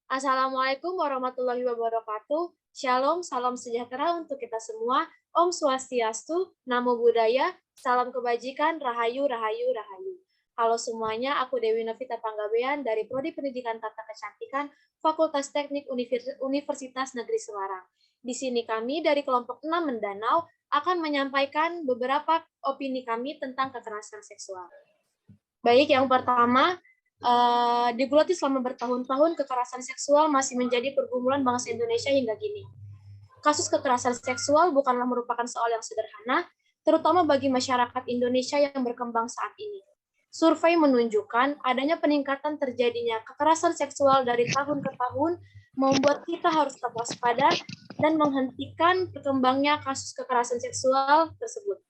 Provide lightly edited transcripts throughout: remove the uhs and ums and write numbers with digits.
Assalamualaikum warahmatullahi wabarakatuh. Shalom, salam sejahtera untuk kita semua. Om Swastiastu, Namo Buddhaya, salam kebajikan, Rahayu, Rahayu, Rahayu. Halo semuanya, aku Dewi Novita Panggabean dari Prodi Pendidikan Tata Kecantikan, Fakultas Teknik Universitas Negeri Semarang. Di sini kami dari kelompok 6 Mendanau akan menyampaikan beberapa opini kami tentang kekerasan seksual. Baik, yang pertama, digeluti selama bertahun-tahun, kekerasan seksual masih menjadi pergumulan bangsa Indonesia hingga kini. Kasus kekerasan seksual bukanlah merupakan soal yang sederhana, terutama bagi masyarakat Indonesia yang berkembang saat ini. Survei menunjukkan adanya peningkatan terjadinya kekerasan seksual dari tahun ke tahun, membuat kita harus tetap waspada dan menghentikan berkembangnya kasus kekerasan seksual tersebut.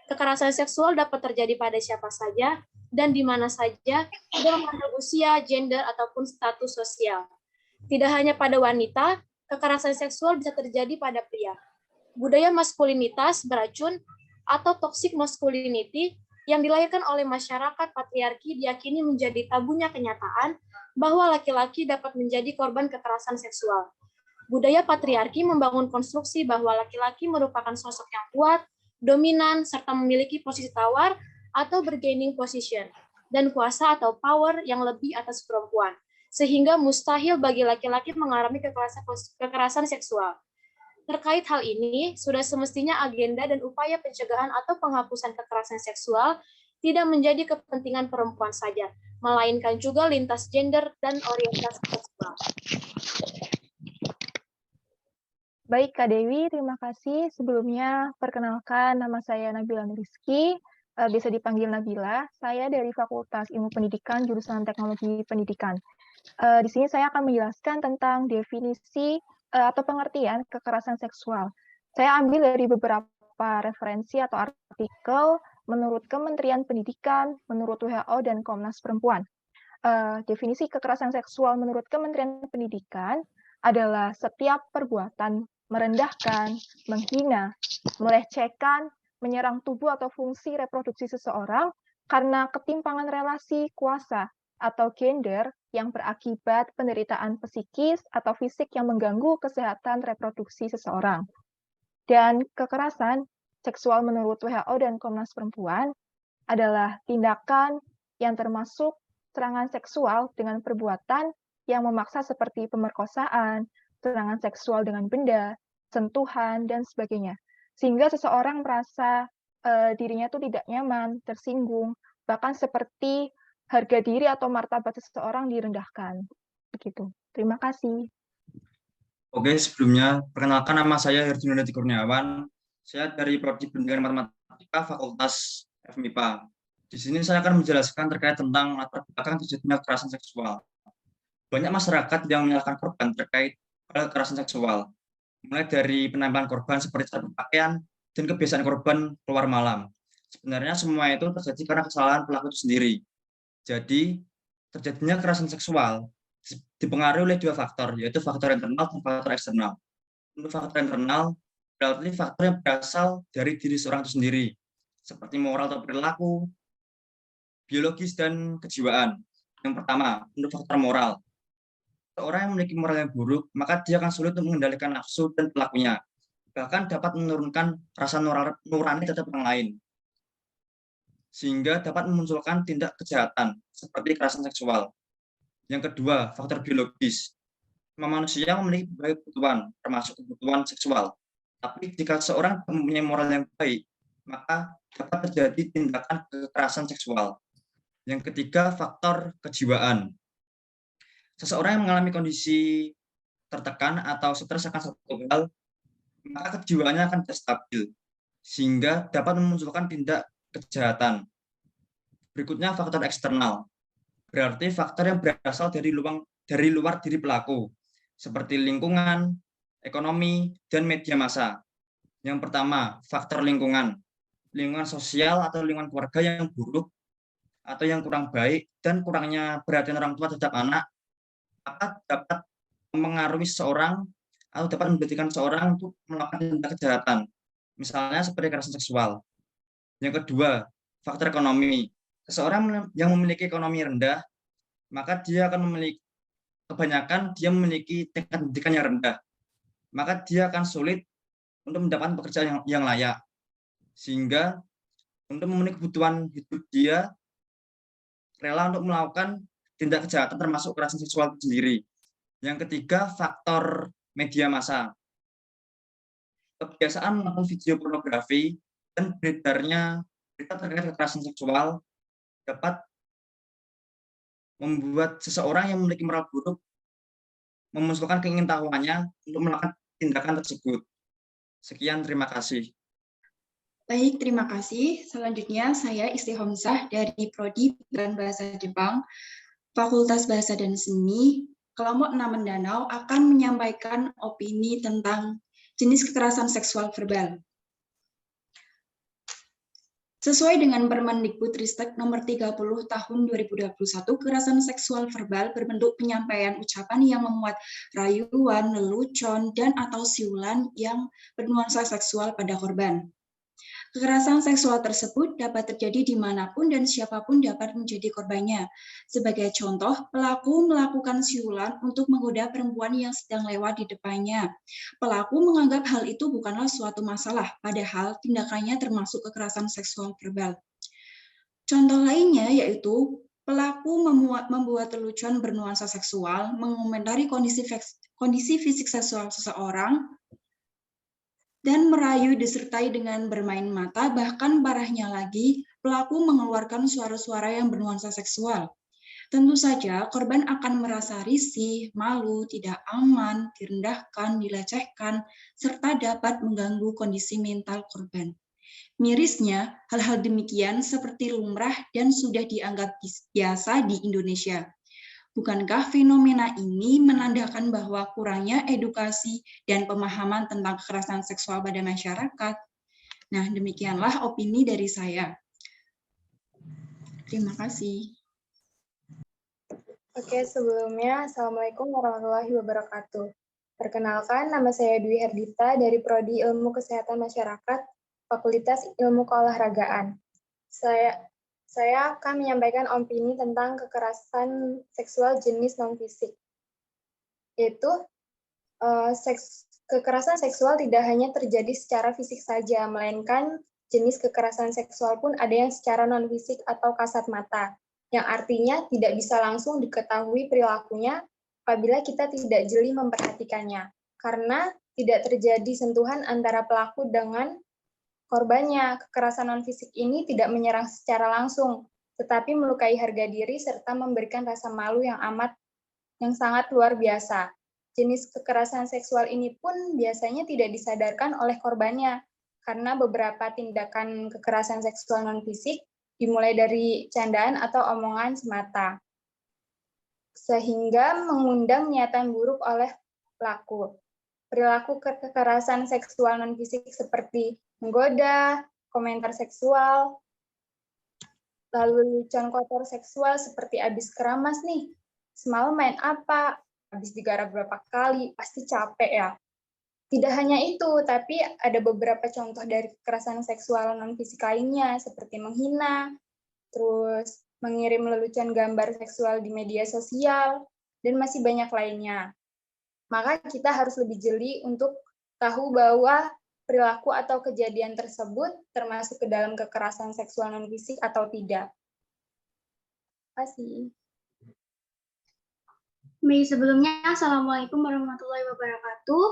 Kekerasan seksual dapat terjadi pada siapa saja dan di mana saja, dalam usia, gender, ataupun status sosial. Tidak hanya pada wanita, kekerasan seksual bisa terjadi pada pria. Budaya maskulinitas beracun atau toxic masculinity yang dilahirkan oleh masyarakat patriarki diyakini menjadi tabunya kenyataan bahwa laki-laki dapat menjadi korban kekerasan seksual. Budaya patriarki membangun konstruksi bahwa laki-laki merupakan sosok yang kuat, dominan, serta memiliki posisi tawar atau bargaining position, dan kuasa atau power yang lebih atas perempuan, sehingga mustahil bagi laki-laki mengalami kekerasan seksual. Terkait hal ini, sudah semestinya agenda dan upaya pencegahan atau penghapusan kekerasan seksual tidak menjadi kepentingan perempuan saja, melainkan juga lintas gender dan orientasi seksual. Baik, Kak Dewi, terima kasih. Sebelumnya, perkenalkan nama saya Nabila Nuriski, bisa dipanggil Nabila. Saya dari Fakultas Ilmu Pendidikan, jurusan Teknologi Pendidikan. Di sini saya akan menjelaskan tentang definisi atau pengertian kekerasan seksual. Saya ambil dari beberapa referensi atau artikel menurut Kementerian Pendidikan, menurut WHO, dan Komnas Perempuan. Definisi kekerasan seksual menurut Kementerian Pendidikan adalah setiap perbuatan merendahkan, menghina, melecehkan, menyerang tubuh atau fungsi reproduksi seseorang karena ketimpangan relasi kuasa atau gender yang berakibat penderitaan psikis atau fisik yang mengganggu kesehatan reproduksi seseorang. Dan kekerasan seksual menurut WHO dan Komnas Perempuan adalah tindakan yang termasuk serangan seksual dengan perbuatan yang memaksa seperti pemerkosaan, serangan seksual dengan benda, sentuhan, dan sebagainya. Sehingga seseorang merasa dirinya itu tidak nyaman, tersinggung, bahkan seperti harga diri atau martabat seseorang direndahkan. Begitu. Terima kasih. Oke, sebelumnya perkenalkan nama saya Herjunanda Kurniawan. Saya dari Prodi Pendidikan Matematika Fakultas FMIPA. Di sini saya akan menjelaskan terkait tentang latar belakang terjadinya kekerasan seksual. Banyak masyarakat yang menyalahkan korban terkait kekerasan seksual, mulai dari penampilan korban seperti cara berpakaian dan kebiasaan korban keluar malam. Sebenarnya semua itu terjadi karena kesalahan pelaku itu sendiri. Jadi, terjadinya kekerasan seksual dipengaruhi oleh dua faktor, yaitu faktor internal dan faktor eksternal. Untuk faktor internal, berarti faktor yang berasal dari diri seorang itu sendiri, seperti moral atau perilaku, biologis, dan kejiwaan. Yang pertama, untuk faktor moral. Seorang yang memiliki moral yang buruk, maka dia akan sulit untuk mengendalikan nafsu dan pelakunya, bahkan dapat menurunkan rasa nurani terhadap orang lain, sehingga dapat memunculkan tindak kejahatan seperti kekerasan seksual. Yang kedua, faktor biologis. Manusia memiliki berbagai kebutuhan, termasuk kebutuhan seksual. Tapi jika seorang mempunyai moral yang baik, maka dapat terjadi tindakan kekerasan seksual. Yang ketiga, faktor kejiwaan. Seseorang yang mengalami kondisi tertekan atau stres akan satu hal, maka kejiwaannya akan tidak stabil, sehingga dapat memunculkan tindak kejahatan. Berikutnya, faktor eksternal. Berarti faktor yang berasal dari luar diri pelaku, seperti lingkungan, ekonomi, dan media massa. Yang pertama, faktor lingkungan. Lingkungan sosial atau lingkungan keluarga yang buruk atau yang kurang baik dan kurangnya perhatian orang tua terhadap anak dapat mengaruhi seseorang atau dapat menjadikan seseorang untuk melakukan tindak kejahatan, misalnya seperti kekerasan seksual. Yang kedua, faktor ekonomi. Seseorang yang memiliki ekonomi rendah, maka dia akan kebanyakan dia memiliki tingkat pendidikan yang rendah, maka dia akan sulit untuk mendapatkan pekerjaan yang layak. Sehingga untuk memenuhi kebutuhan hidup dia rela untuk melakukan tindak kejahatan termasuk kekerasan seksual itu sendiri. Yang ketiga, faktor media massa. Kebiasaan menonton video pornografi dan beredarnya berita terkait kekerasan seksual dapat membuat seseorang yang memiliki moral buruk memunculkan keingintahuannya untuk melakukan tindakan tersebut. Sekian, terima kasih. Baik, terima kasih. Selanjutnya saya Isti Homsah dari Prodi Pelajaran Bahasa Jepang, Fakultas Bahasa dan Seni, kelompok 6 Mendanau akan menyampaikan opini tentang jenis kekerasan seksual verbal. Sesuai dengan Permendikbudristek nomor 30 tahun 2021, kekerasan seksual verbal berbentuk penyampaian ucapan yang memuat rayuan, lelucon, dan atau siulan yang bernuansa seksual pada korban. Kekerasan seksual tersebut dapat terjadi dimanapun dan siapapun dapat menjadi korbannya. Sebagai contoh, pelaku melakukan siulan untuk menggoda perempuan yang sedang lewat di depannya. Pelaku menganggap hal itu bukanlah suatu masalah, padahal tindakannya termasuk kekerasan seksual verbal. Contoh lainnya yaitu pelaku membuat lelucon bernuansa seksual, mengomentari kondisi fisik seksual seseorang, dan merayu disertai dengan bermain mata, bahkan parahnya lagi, pelaku mengeluarkan suara-suara yang bernuansa seksual. Tentu saja, korban akan merasa risih, malu, tidak aman, direndahkan, dilecehkan, serta dapat mengganggu kondisi mental korban. Mirisnya, hal-hal demikian seperti lumrah dan sudah dianggap biasa di Indonesia. Bukankah fenomena ini menandakan bahwa kurangnya edukasi dan pemahaman tentang kekerasan seksual pada masyarakat? Nah, demikianlah opini dari saya. Terima kasih. Oke, sebelumnya Assalamualaikum warahmatullahi wabarakatuh. Perkenalkan, nama saya Dwi Herdita dari Prodi Ilmu Kesehatan Masyarakat, Fakultas Ilmu Keolahragaan. Saya akan menyampaikan opini tentang kekerasan seksual jenis non-fisik. Yaitu, kekerasan seksual tidak hanya terjadi secara fisik saja, melainkan jenis kekerasan seksual pun ada yang secara non-fisik atau kasat mata, yang artinya tidak bisa langsung diketahui perilakunya apabila kita tidak jeli memperhatikannya, karena tidak terjadi sentuhan antara pelaku dengan korbannya. Kekerasan non-fisik ini tidak menyerang secara langsung, tetapi melukai harga diri serta memberikan rasa malu yang sangat luar biasa. Jenis kekerasan seksual ini pun biasanya tidak disadarkan oleh korbannya, karena beberapa tindakan kekerasan seksual non-fisik dimulai dari candaan atau omongan semata, sehingga mengundang niatan buruk oleh pelaku. Perilaku kekerasan seksual non-fisik seperti menggoda, komentar seksual, lalu lelucon kotor seksual seperti abis keramas nih, semalam main apa, habis digarap berapa kali, pasti capek ya. Tidak hanya itu, tapi ada beberapa contoh dari kekerasan seksual non-fisik lainnya, seperti menghina, terus mengirim lelucon gambar seksual di media sosial, dan masih banyak lainnya. Maka kita harus lebih jeli untuk tahu bahwa perilaku atau kejadian tersebut termasuk ke dalam kekerasan seksual non-fisik atau tidak. Terima kasih. Baik, sebelumnya Assalamualaikum warahmatullahi wabarakatuh.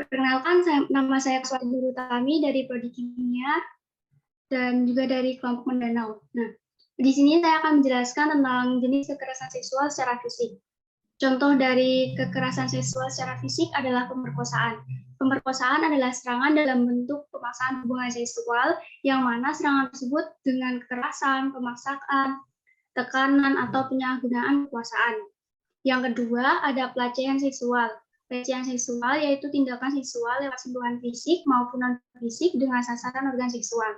Perkenalkan, nama saya Kuswati Nurutami dari Prodi Kimia dan juga dari kelompok Mendanau. Nah, di sini saya akan menjelaskan tentang jenis kekerasan seksual secara fisik. Contoh dari kekerasan seksual secara fisik adalah pemerkosaan. Pemerkosaan adalah serangan dalam bentuk pemaksaan hubungan seksual, yang mana serangan tersebut dengan kekerasan, pemaksaan, tekanan, atau penyalahgunaan kekuasaan. Yang kedua, ada pelecehan seksual. Pelecehan seksual yaitu tindakan seksual lewat sentuhan fisik maupun non-fisik dengan sasaran organ seksual.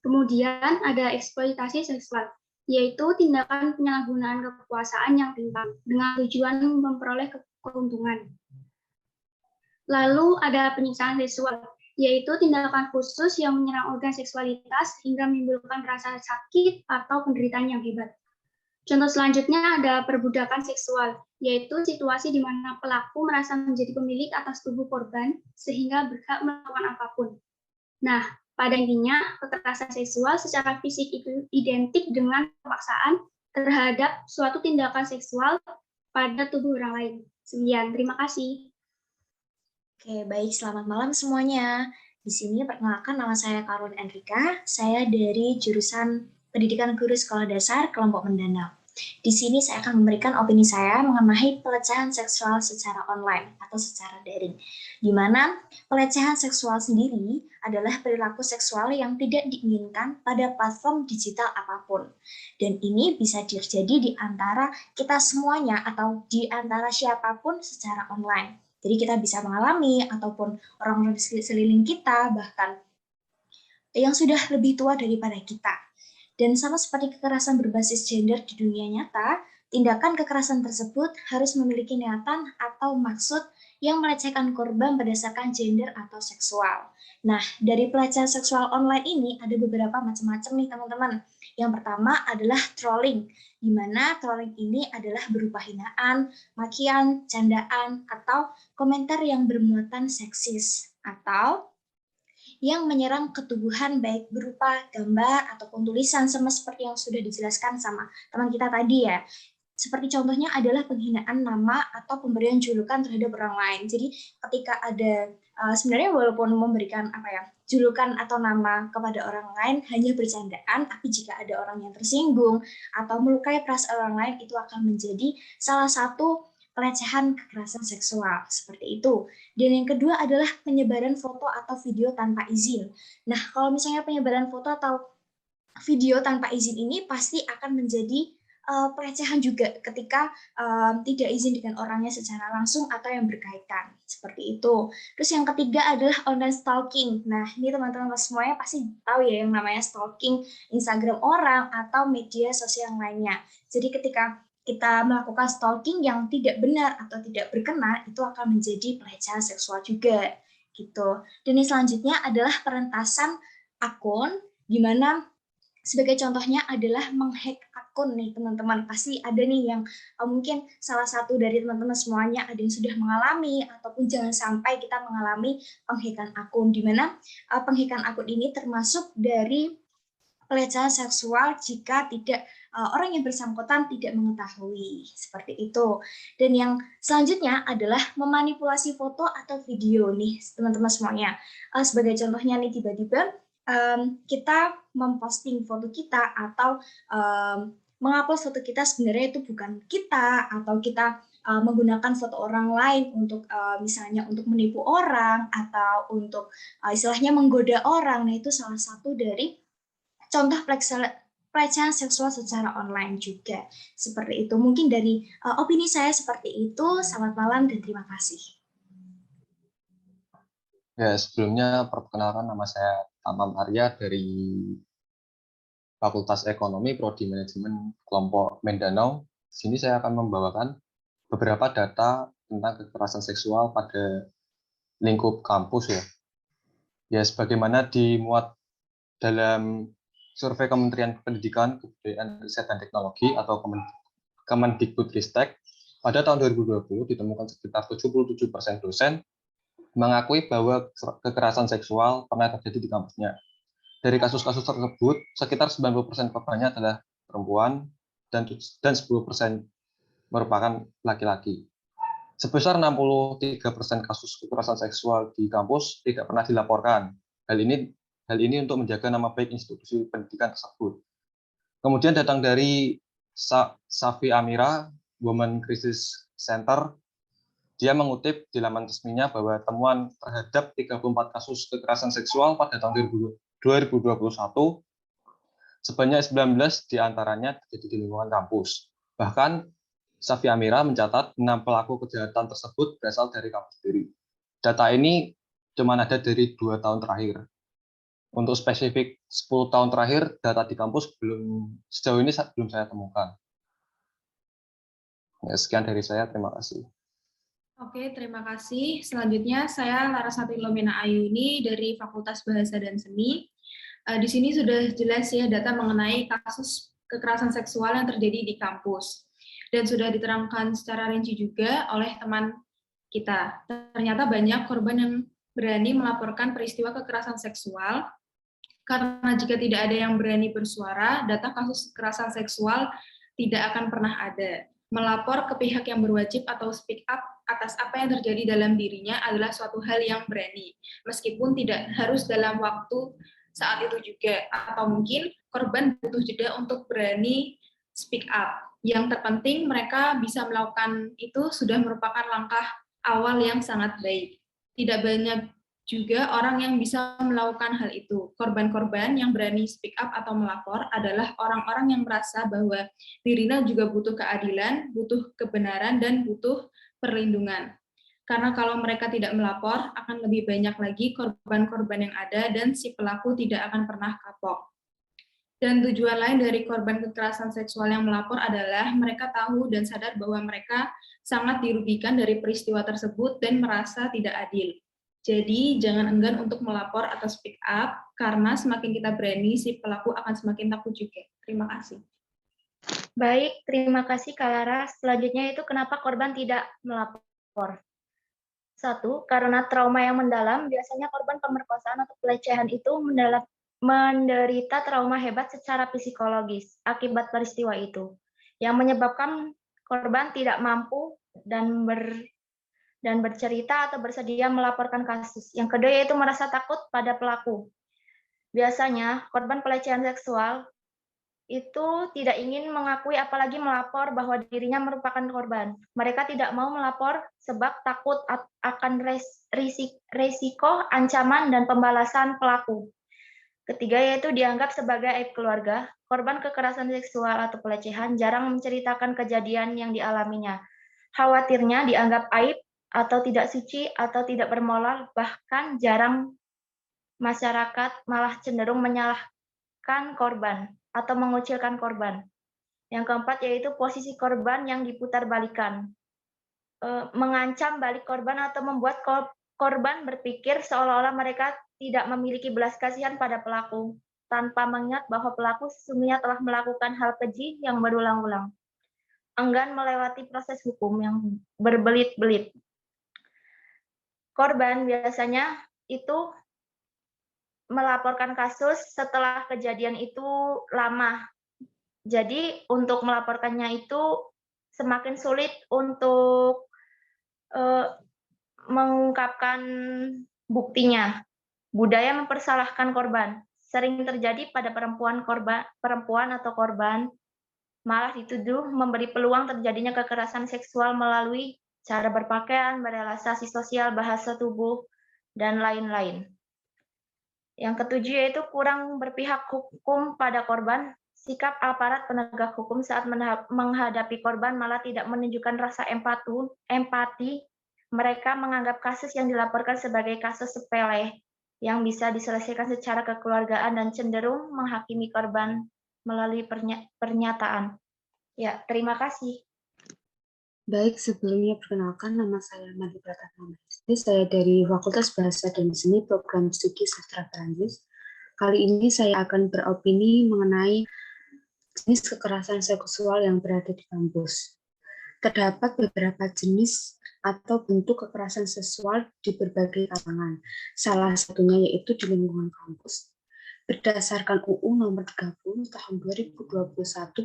Kemudian ada eksploitasi seksual, yaitu tindakan penyalahgunaan kekuasaan yang timpang dengan tujuan memperoleh keuntungan. Lalu ada penyiksaan seksual, yaitu tindakan khusus yang menyerang organ seksualitas hingga menimbulkan rasa sakit atau penderitaan yang hebat. Contoh selanjutnya ada perbudakan seksual, yaitu situasi di mana pelaku merasa menjadi pemilik atas tubuh korban sehingga berhak melakukan apapun. Nah, pada intinya, kekerasan seksual secara fisik itu identik dengan pemaksaan terhadap suatu tindakan seksual pada tubuh orang lain. Sekian, terima kasih. Oke, baik. Selamat malam semuanya. Di sini perkenalkan, nama saya Karun Enrika. Saya dari jurusan Pendidikan Guru Sekolah Dasar Kelompok Mendanau. Di sini saya akan memberikan opini saya mengenai pelecehan seksual secara online atau secara daring. Di mana pelecehan seksual sendiri adalah perilaku seksual yang tidak diinginkan pada platform digital apapun. Dan ini bisa terjadi di antara kita semuanya atau di antara siapapun secara online. Jadi kita bisa mengalami ataupun orang-orang di sekeliling kita, bahkan yang sudah lebih tua daripada kita. Dan sama seperti kekerasan berbasis gender di dunia nyata, tindakan kekerasan tersebut harus memiliki niatan atau maksud yang melecehkan korban berdasarkan gender atau seksual. Nah, dari pelecehan seksual online ini ada beberapa macam-macam nih teman-teman. Yang pertama adalah trolling, di mana trolling ini adalah berupa hinaan, makian, candaan, atau komentar yang bermuatan seksis, atau yang menyerang ketubuhan baik berupa gambar ataupun tulisan sama seperti yang sudah dijelaskan sama teman kita tadi ya. Seperti contohnya adalah penghinaan nama atau pemberian julukan terhadap orang lain. Jadi ketika ada sebenarnya walaupun memberikan julukan atau nama kepada orang lain hanya bercandaan, tapi jika ada orang yang tersinggung atau melukai perasaan orang lain itu akan menjadi salah satu pelecehan kekerasan seksual seperti itu. Dan yang kedua adalah penyebaran foto atau video tanpa izin. Nah, kalau misalnya penyebaran foto atau video tanpa izin ini pasti akan menjadi pelecehan juga ketika tidak izin dengan orangnya secara langsung atau yang berkaitan seperti itu. Terus yang ketiga adalah online stalking. Nah, ini teman-teman semuanya pasti tahu ya yang namanya stalking Instagram orang atau media sosial lainnya. Jadi ketika kita melakukan stalking yang tidak benar atau tidak berkenan, itu akan menjadi pelecehan seksual juga, gitu. Dan yang selanjutnya adalah peretasan akun, di mana sebagai contohnya adalah menghack akun nih teman-teman. Pasti ada nih yang mungkin salah satu dari teman-teman semuanya ada yang sudah mengalami ataupun jangan sampai kita mengalami penghackan akun, di mana penghackan akun ini termasuk dari pelecehan seksual jika tidak orang yang bersangkutan tidak mengetahui seperti itu. Dan yang selanjutnya adalah memanipulasi foto atau video nih teman-teman semuanya. Sebagai contohnya nih tiba-tiba kita memposting foto kita atau mengupload foto kita sebenarnya itu bukan kita, atau kita menggunakan foto orang lain untuk misalnya untuk menipu orang atau untuk istilahnya menggoda orang. Nah, itu salah satu dari contoh pelecehan seksual secara online juga. Seperti itu. Mungkin dari opini saya seperti itu. Selamat malam dan terima kasih. Ya, sebelumnya perkenalkan nama saya Tamam Arya dari Fakultas Ekonomi Prodi Manajemen Kelompok Mendanau. Di sini saya akan membawakan beberapa data tentang kekerasan seksual pada lingkup kampus ya. Ya, sebagaimana dimuat dalam survei Kementerian Pendidikan, Kebudayaan, Riset, dan Teknologi atau Kemendikbudristek, pada tahun 2020 ditemukan sekitar 77% dosen mengakui bahwa kekerasan seksual pernah terjadi di kampusnya. Dari kasus-kasus tersebut, sekitar 90% korbannya adalah perempuan dan 10% merupakan laki-laki. Sebesar 63% kasus kekerasan seksual di kampus tidak pernah dilaporkan. Hal ini untuk menjaga nama baik institusi pendidikan tersebut. Kemudian datang dari Safi Amira, Women Crisis Center. Dia mengutip di laman resminya bahwa temuan terhadap 34 kasus kekerasan seksual pada tahun 2021, sebanyak 19 diantaranya terjadi di lingkungan kampus. Bahkan, Safi Amira mencatat 6 pelaku kejahatan tersebut berasal dari kampus sendiri. Data ini cuma ada dari 2 tahun terakhir. Untuk spesifik 10 tahun terakhir, data di kampus sejauh ini belum saya temukan. Ya, sekian dari saya, terima kasih. Oke, terima kasih. Selanjutnya saya Larasati Lomena Ayuni dari Fakultas Bahasa dan Seni. Di sini sudah jelas ya data mengenai kasus kekerasan seksual yang terjadi di kampus. Dan sudah diterangkan secara rinci juga oleh teman kita. Ternyata banyak korban yang berani melaporkan peristiwa kekerasan seksual, karena jika tidak ada yang berani bersuara, data kasus kekerasan seksual tidak akan pernah ada. Melapor ke pihak yang berwajib atau speak up atas apa yang terjadi dalam dirinya adalah suatu hal yang berani, meskipun tidak harus dalam waktu saat itu juga, atau mungkin korban butuh jeda untuk berani speak up. Yang terpenting mereka bisa melakukan itu sudah merupakan langkah awal yang sangat baik. Tidak banyak juga orang yang bisa melakukan hal itu. Korban-korban yang berani speak up atau melapor adalah orang-orang yang merasa bahwa dirinya juga butuh keadilan, butuh kebenaran, dan butuh perlindungan. Karena kalau mereka tidak melapor, akan lebih banyak lagi korban-korban yang ada dan si pelaku tidak akan pernah kapok. Dan tujuan lain dari korban kekerasan seksual yang melapor adalah mereka tahu dan sadar bahwa mereka sangat dirugikan dari peristiwa tersebut dan merasa tidak adil. Jadi, jangan enggan untuk melapor atau speak up, karena semakin kita berani, si pelaku akan semakin takut juga. Terima kasih. Baik, terima kasih Kak Laras. Selanjutnya itu kenapa korban tidak melapor? 1. Karena trauma yang mendalam, biasanya korban pemerkosaan atau pelecehan itu menderita trauma hebat secara psikologis akibat peristiwa itu, yang menyebabkan korban tidak mampu dan bercerita atau bersedia melaporkan kasus. Yang kedua yaitu merasa takut pada pelaku. Biasanya korban pelecehan seksual itu tidak ingin mengakui apalagi melapor bahwa dirinya merupakan korban. Mereka tidak mau melapor sebab takut akan risiko, ancaman, dan pembalasan pelaku. Ketiga yaitu dianggap sebagai aib keluarga. Korban kekerasan seksual atau pelecehan jarang menceritakan kejadian yang dialaminya. Khawatirnya dianggap aib atau tidak suci, atau tidak bermoral, bahkan jarang masyarakat malah cenderung menyalahkan korban atau mengucilkan korban. Yang keempat yaitu posisi korban yang diputarbalikkan, mengancam balik korban atau membuat korban berpikir seolah-olah mereka tidak memiliki belas kasihan pada pelaku, tanpa mengingat bahwa pelaku sesungguhnya telah melakukan hal keji yang berulang-ulang. Enggan melewati proses hukum yang berbelit-belit. Korban biasanya itu melaporkan kasus setelah kejadian itu lama. Jadi untuk melaporkannya itu semakin sulit untuk mengungkapkan buktinya. Budaya mempersalahkan korban sering terjadi pada perempuan atau korban, malah dituduh memberi peluang terjadinya kekerasan seksual melalui cara berpakaian, berrelasi sosial, bahasa tubuh, dan lain-lain. Yang ketujuh yaitu kurang berpihak hukum pada korban. Sikap aparat penegak hukum saat menghadapi korban malah tidak menunjukkan rasa empati. Mereka menganggap kasus yang dilaporkan sebagai kasus sepele yang bisa diselesaikan secara kekeluargaan dan cenderung menghakimi korban melalui pernyataan. Ya, terima kasih. Baik, sebelumnya perkenalkan nama saya Madi Pratama. Saya dari Fakultas Bahasa dan Seni Program Studi Sastra Perancis. Kali ini saya akan beropini mengenai jenis kekerasan seksual yang berada di kampus. Terdapat beberapa jenis atau bentuk kekerasan seksual di berbagai kalangan. Salah satunya yaitu di lingkungan kampus. Berdasarkan UU Nomor 30 Tahun 2021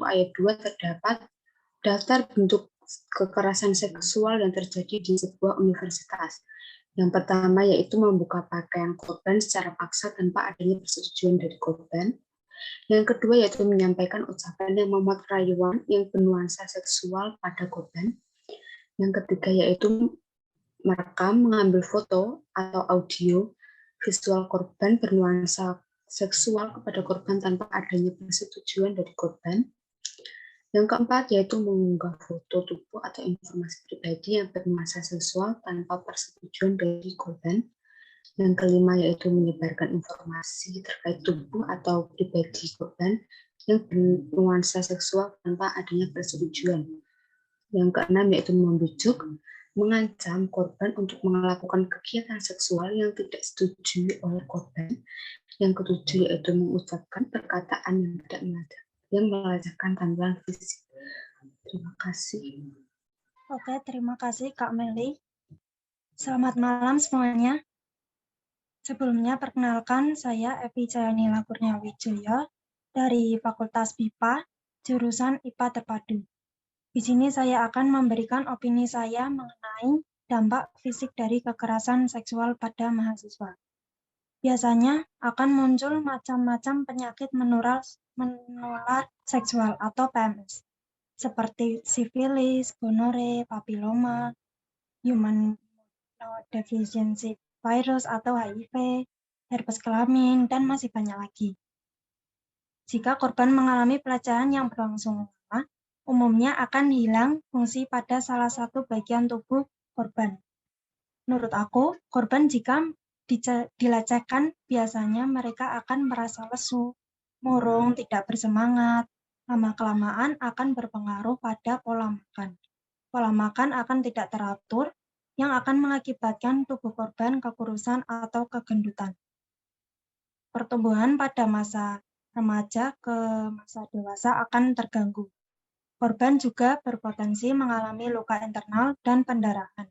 Ayat 2 terdapat daftar bentuk kekerasan seksual yang terjadi di sebuah universitas. Yang pertama yaitu membuka pakaian korban secara paksa tanpa adanya persetujuan dari korban. Yang kedua yaitu menyampaikan ucapan yang memuat rayuan yang bernuansa seksual pada korban. Yang ketiga yaitu merekam, mengambil foto atau audio visual korban bernuansa seksual kepada korban tanpa adanya persetujuan dari korban. Yang keempat yaitu mengunggah foto tubuh atau informasi pribadi yang bernuansa seksual tanpa persetujuan dari korban. Yang kelima yaitu menyebarkan informasi terkait tubuh atau pribadi korban yang bernuansa seksual tanpa adanya persetujuan. Yang keenam yaitu membujuk, mengancam korban untuk melakukan kegiatan seksual yang tidak disetujui oleh korban. Yang ketujuh yaitu mengucapkan perkataan yang tidak yang melecehkan tampilan fisik. Terima kasih. Oke, terima kasih Kak Meli. Selamat malam semuanya. Sebelumnya perkenalkan saya Evi Cayanila Kurniawijaya dari Fakultas BIPA, jurusan IPA Terpadu. Di sini saya akan memberikan opini saya mengenai dampak fisik dari kekerasan seksual pada mahasiswa. Biasanya akan muncul macam-macam penyakit menular seksual atau PMS, seperti sifilis, gonore, papiloma, human immunodeficiency virus atau HIV, herpes kelamin, dan masih banyak lagi. Jika korban mengalami pelecehan yang berlangsung lama, umumnya akan hilang fungsi pada salah satu bagian tubuh korban. Menurut aku, korban jika dilecehkan, biasanya mereka akan merasa lesu, murung, tidak bersemangat, lama-kelamaan akan berpengaruh pada pola makan. Pola makan akan tidak teratur, yang akan mengakibatkan tubuh korban kekurusan atau kegendutan. Pertumbuhan pada masa remaja ke masa dewasa akan terganggu. Korban juga berpotensi mengalami luka internal dan pendarahan.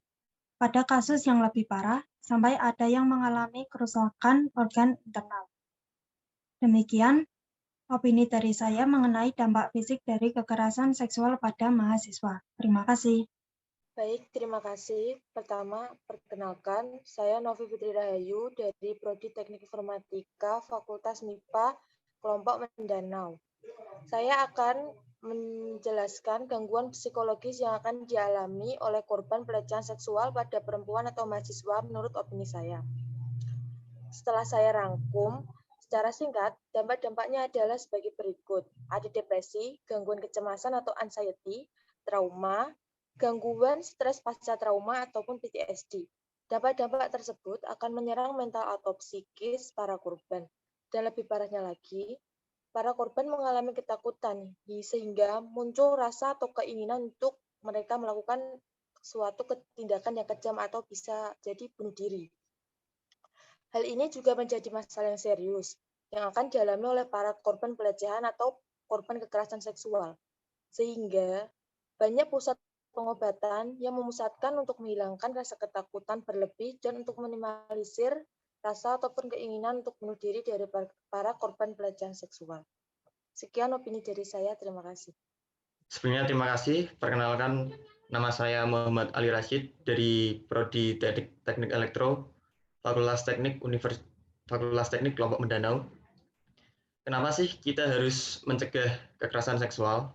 Pada kasus yang lebih parah, sampai ada yang mengalami kerusakan organ internal. Demikian opini dari saya mengenai dampak fisik dari kekerasan seksual pada mahasiswa. Terima kasih. Baik, terima kasih. Pertama, perkenalkan, saya Novi Fitri Rahayu dari Prodi Teknik Informatika Fakultas MIPA Kelompok Mendanau. Saya akan menjelaskan gangguan psikologis yang akan dialami oleh korban pelecehan seksual pada perempuan atau mahasiswa menurut opini saya. Setelah saya rangkum, secara singkat, dampak-dampaknya adalah sebagai berikut. Ada depresi, gangguan kecemasan atau anxiety, trauma, gangguan stres pasca trauma ataupun PTSD. Dampak-dampak tersebut akan menyerang mental atau psikis para korban. Dan lebih parahnya lagi, para korban mengalami ketakutan, sehingga muncul rasa atau keinginan untuk mereka melakukan suatu tindakan yang kejam atau bisa jadi bunuh diri. Hal ini juga menjadi masalah yang serius, yang akan dialami oleh para korban pelecehan atau korban kekerasan seksual. Sehingga banyak pusat pengobatan yang memusatkan untuk menghilangkan rasa ketakutan berlebih dan untuk meminimalisir rasa ataupun keinginan untuk bunuh diri dari para korban pelecehan seksual. Sekian opini dari saya, terima kasih. Sebelumnya terima kasih. Perkenalkan, nama saya Muhammad Ali Rashid dari Prodi Teknik Elektro, Fakultas Teknik Kelompok Mendanau. Kenapa sih kita harus mencegah kekerasan seksual?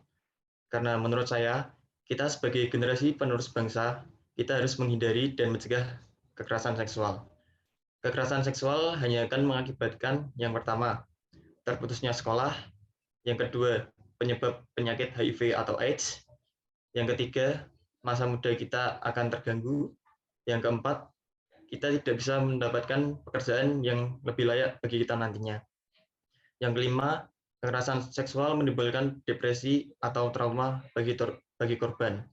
Karena menurut saya, kita sebagai generasi penerus bangsa, kita harus menghindari dan mencegah kekerasan seksual. Kekerasan seksual hanya akan mengakibatkan yang pertama, terputusnya sekolah, yang kedua, penyebab penyakit HIV atau AIDS, yang ketiga, masa muda kita akan terganggu, yang keempat, kita tidak bisa mendapatkan pekerjaan yang lebih layak bagi kita nantinya. Yang kelima, kekerasan seksual menimbulkan depresi atau trauma bagi korban.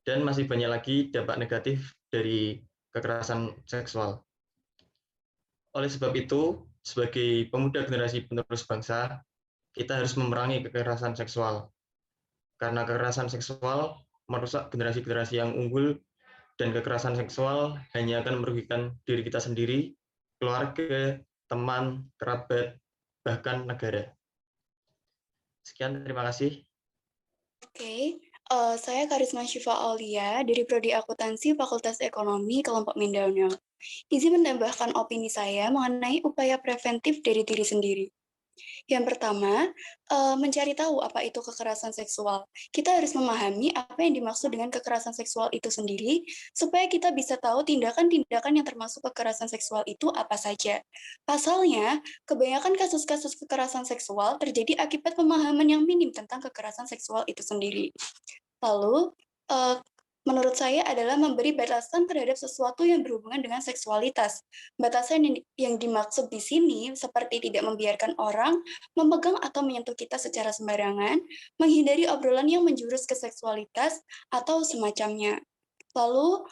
Dan masih banyak lagi dampak negatif dari kekerasan seksual. Oleh sebab itu, sebagai pemuda generasi penerus bangsa, kita harus memerangi kekerasan seksual. Karena kekerasan seksual merusak generasi-generasi yang unggul, dan kekerasan seksual hanya akan merugikan diri kita sendiri, keluarga, teman, kerabat, bahkan negara. Sekian, terima kasih. Oke, saya Karisma Syifa Aulia dari Prodi Akuntansi Fakultas Ekonomi Kelompok Mindanao. Izin menambahkan opini saya mengenai upaya preventif dari diri sendiri. Yang pertama, mencari tahu apa itu kekerasan seksual. Kita harus memahami apa yang dimaksud dengan kekerasan seksual itu sendiri, supaya kita bisa tahu tindakan-tindakan yang termasuk kekerasan seksual itu apa saja. Pasalnya, kebanyakan kasus-kasus kekerasan seksual terjadi akibat pemahaman yang minim tentang kekerasan seksual itu sendiri. Lalu, menurut saya adalah memberi batasan terhadap sesuatu yang berhubungan dengan seksualitas. Batasan yang dimaksud di sini seperti tidak membiarkan orang memegang atau menyentuh kita secara sembarangan, menghindari obrolan yang menjurus ke seksualitas, atau semacamnya. Lalu,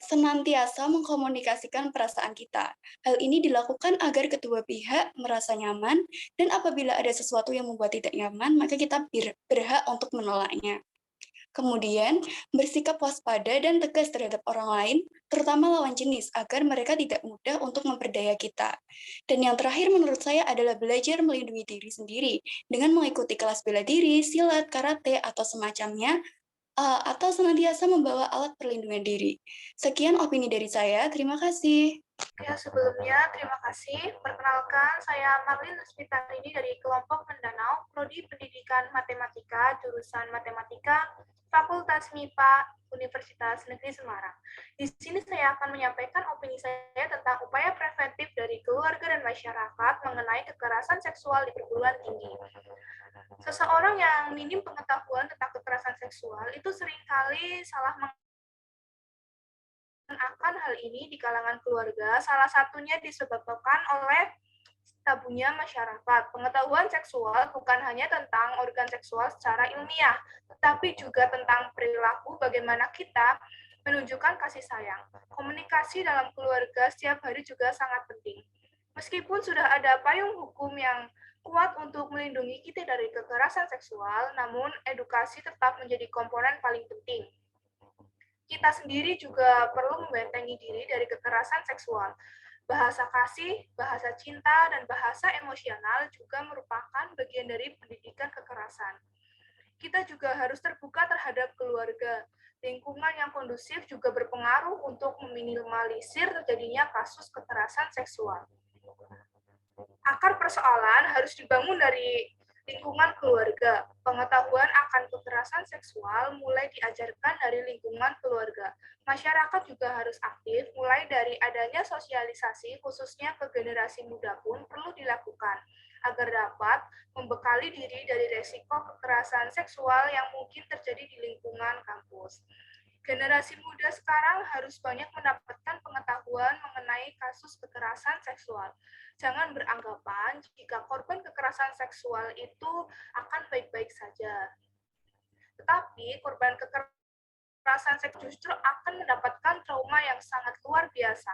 senantiasa mengkomunikasikan perasaan kita. Hal ini dilakukan agar kedua pihak merasa nyaman, dan apabila ada sesuatu yang membuat tidak nyaman, maka kita berhak untuk menolaknya. Kemudian, bersikap waspada dan tegas terhadap orang lain, terutama lawan jenis, agar mereka tidak mudah untuk memperdaya kita. Dan yang terakhir menurut saya adalah belajar melindungi diri sendiri dengan mengikuti kelas bela diri, silat, karate, atau semacamnya, atau senantiasa membawa alat perlindungan diri. Sekian opini dari saya, terima kasih. Ya, sebelumnya terima kasih. Perkenalkan, saya Marlin Asmitarini dari kelompok Mendanau, Prodi Pendidikan Matematika, jurusan Matematika, Fakultas MIPA, Universitas Negeri Semarang. Di sini saya akan menyampaikan opini saya tentang upaya preventif dari keluarga dan masyarakat mengenai kekerasan seksual di perguruan tinggi. Seseorang yang minim pengetahuan tentang kekerasan seksual itu seringkali salah akan hal ini di kalangan keluarga, salah satunya disebabkan oleh tabunya masyarakat. Pengetahuan seksual bukan hanya tentang organ seksual secara ilmiah, tetapi juga tentang perilaku bagaimana kita menunjukkan kasih sayang. Komunikasi dalam keluarga setiap hari juga sangat penting. Meskipun sudah ada payung hukum yang kuat untuk melindungi kita dari kekerasan seksual, namun edukasi tetap menjadi komponen paling penting. Kita sendiri juga perlu membentengi diri dari kekerasan seksual. Bahasa kasih, bahasa cinta, dan bahasa emosional juga merupakan bagian dari pendidikan kekerasan. Kita juga harus terbuka terhadap keluarga. Lingkungan yang kondusif juga berpengaruh untuk meminimalisir terjadinya kasus kekerasan seksual. Akar persoalan harus dibangun dari lingkungan keluarga. Pengetahuan akan kekerasan seksual mulai diajarkan dari lingkungan keluarga. Masyarakat juga harus aktif, mulai dari adanya sosialisasi, khususnya ke generasi muda pun perlu dilakukan, agar dapat membekali diri dari resiko kekerasan seksual yang mungkin terjadi di lingkungan kampus. Generasi muda sekarang harus banyak mendapatkan pengetahuan mengenai kasus kekerasan seksual. Jangan beranggapan jika korban kekerasan seksual itu akan baik-baik saja. Tetapi korban kekerasan seksual justru akan mendapatkan trauma yang sangat luar biasa.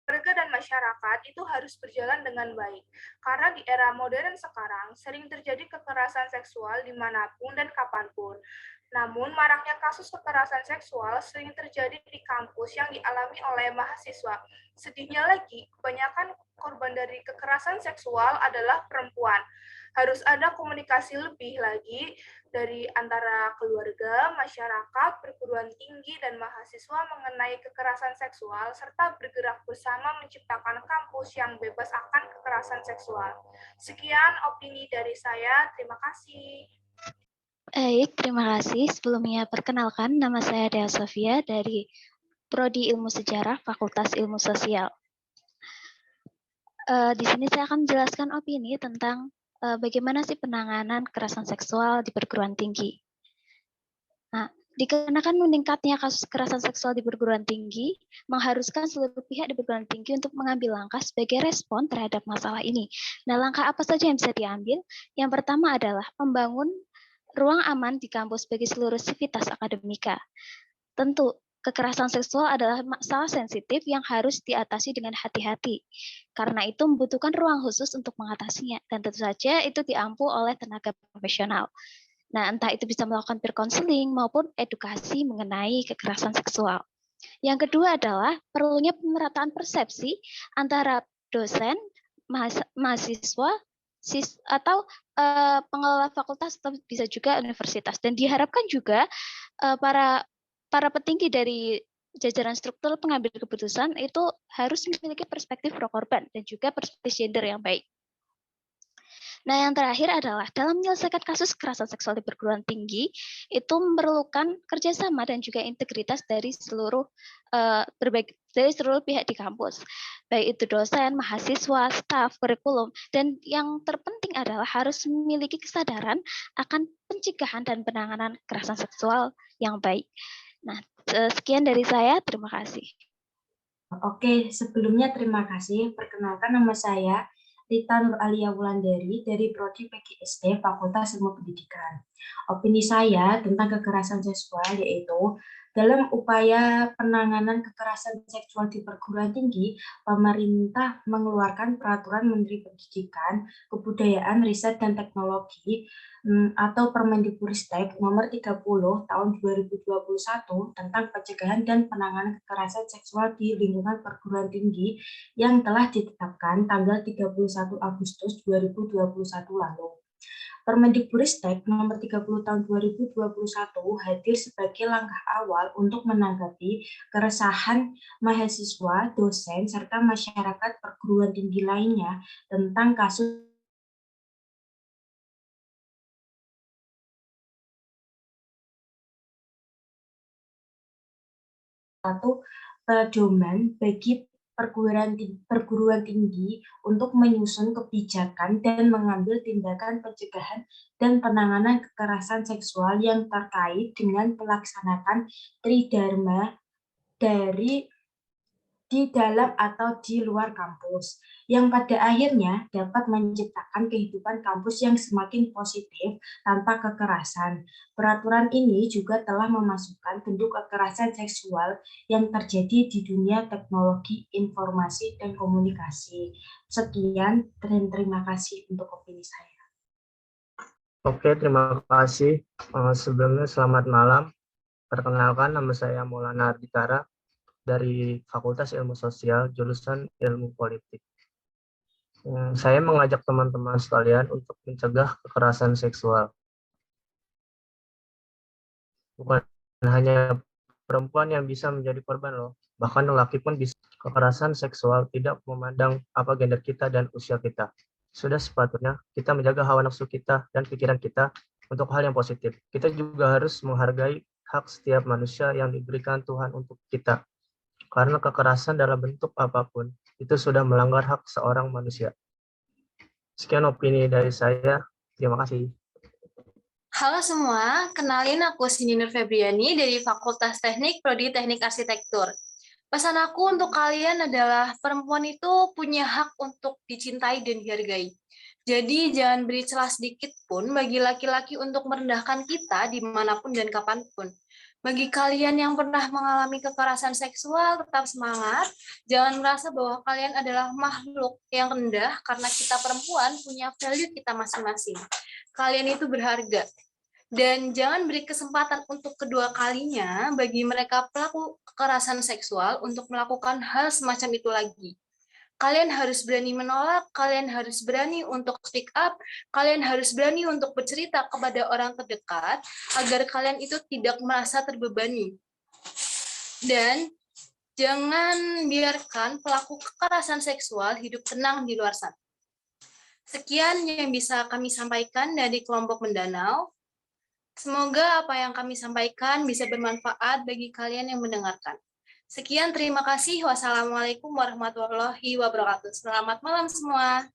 Keluarga dan masyarakat itu harus berjalan dengan baik, karena di era modern sekarang sering terjadi kekerasan seksual dimanapun dan kapanpun. Namun, maraknya kasus kekerasan seksual sering terjadi di kampus yang dialami oleh mahasiswa. Sedihnya lagi, kebanyakan korban dari kekerasan seksual adalah perempuan. Harus ada komunikasi lebih lagi dari antara keluarga, masyarakat, perguruan tinggi, dan mahasiswa mengenai kekerasan seksual, serta bergerak bersama menciptakan kampus yang bebas akan kekerasan seksual. Sekian opini dari saya, terima kasih. Baik, terima kasih. Sebelumnya perkenalkan, nama saya Dea Sofia dari Prodi Ilmu Sejarah, Fakultas Ilmu Sosial. Di sini saya akan menjelaskan opini tentang bagaimana sih penanganan kekerasan seksual di perguruan tinggi. Nah, dikarenakan meningkatnya kasus kekerasan seksual di perguruan tinggi, mengharuskan seluruh pihak di perguruan tinggi untuk mengambil langkah sebagai respon terhadap masalah ini. Nah, langkah apa saja yang bisa diambil? Yang pertama adalah membangun ruang aman di kampus bagi seluruh sivitas akademika. Tentu, kekerasan seksual adalah masalah sensitif yang harus diatasi dengan hati-hati. Karena itu membutuhkan ruang khusus untuk mengatasinya, dan tentu saja itu diampu oleh tenaga profesional. Nah, entah itu bisa melakukan peer counseling maupun edukasi mengenai kekerasan seksual. Yang kedua adalah perlunya pemerataan persepsi antara dosen, mahasiswa, atau pengelola fakultas atau bisa juga universitas, dan diharapkan juga para petinggi dari jajaran struktur pengambil keputusan itu harus memiliki perspektif pro korban dan juga perspektif gender yang baik. Nah, yang terakhir adalah dalam menyelesaikan kasus kekerasan seksual di perguruan tinggi itu memerlukan kerjasama dan juga integritas dari seluruh pihak di kampus, baik itu dosen, mahasiswa, staf, kurikulum, dan yang terpenting adalah harus memiliki kesadaran akan pencegahan dan penanganan kekerasan seksual yang baik. Nah, sekian dari saya, terima kasih. Oke, sebelumnya terima kasih. Perkenalkan, nama saya Rita Nur Alia Wulandari dari Prodi PGSD Fakultas Ilmu Pendidikan. Opini saya tentang kekerasan seksual yaitu dalam upaya penanganan kekerasan seksual di perguruan tinggi, pemerintah mengeluarkan Peraturan Menteri Pendidikan, Kebudayaan, Riset, dan Teknologi atau Permendikbudristek Nomor 30 Tahun 2021 tentang pencegahan dan penanganan kekerasan seksual di lingkungan perguruan tinggi yang telah ditetapkan tanggal 31 Agustus 2021 lalu. Permendikbudristek Nomor 30 Tahun 2021 hadir sebagai langkah awal untuk menanggapi keresahan mahasiswa, dosen, serta masyarakat perguruan tinggi lainnya tentang kasus satu pedoman bagi perguruan tinggi untuk menyusun kebijakan dan mengambil tindakan pencegahan dan penanganan kekerasan seksual yang terkait dengan pelaksanaan tridharma di dalam atau di luar kampus, yang pada akhirnya dapat menciptakan kehidupan kampus yang semakin positif tanpa kekerasan. Peraturan ini juga telah memasukkan bentuk kekerasan seksual yang terjadi di dunia teknologi, informasi, dan komunikasi. Sekian, dan terima kasih untuk opini saya. Oke, terima kasih. Sebelumnya selamat malam. Perkenalkan, nama saya Maulana Arditara dari Fakultas Ilmu Sosial, jurusan Ilmu Politik. Saya mengajak teman-teman sekalian untuk mencegah kekerasan seksual. Bukan hanya perempuan yang bisa menjadi korban loh, bahkan lelaki pun bisa. Kekerasan seksual tidak memandang apa gender kita dan usia kita. Sudah sepatutnya kita menjaga hawa nafsu kita dan pikiran kita untuk hal yang positif. Kita juga harus menghargai hak setiap manusia yang diberikan Tuhan untuk kita. Karena kekerasan dalam bentuk apapun itu sudah melanggar hak seorang manusia. Sekian opini dari saya. Terima kasih. Halo semua, kenalin aku Cindy Nur Febriani dari Fakultas Teknik, Prodi Teknik Arsitektur. Pesan aku untuk kalian adalah perempuan itu punya hak untuk dicintai dan dihargai. Jadi jangan beri celah sedikit pun bagi laki-laki untuk merendahkan kita dimanapun dan kapanpun. Bagi kalian yang pernah mengalami kekerasan seksual, tetap semangat. Jangan merasa bahwa kalian adalah makhluk yang rendah karena kita perempuan punya value kita masing-masing. Kalian itu berharga. Dan jangan beri kesempatan untuk kedua kalinya bagi mereka pelaku kekerasan seksual untuk melakukan hal semacam itu lagi. Kalian harus berani menolak, kalian harus berani untuk speak up, kalian harus berani untuk bercerita kepada orang terdekat agar kalian itu tidak merasa terbebani. Dan jangan biarkan pelaku kekerasan seksual hidup tenang di luar sana. Sekian yang bisa kami sampaikan dari kelompok Mendanau. Semoga apa yang kami sampaikan bisa bermanfaat bagi kalian yang mendengarkan. Sekian, terima kasih. Wassalamualaikum warahmatullahi wabarakatuh. Selamat malam semua.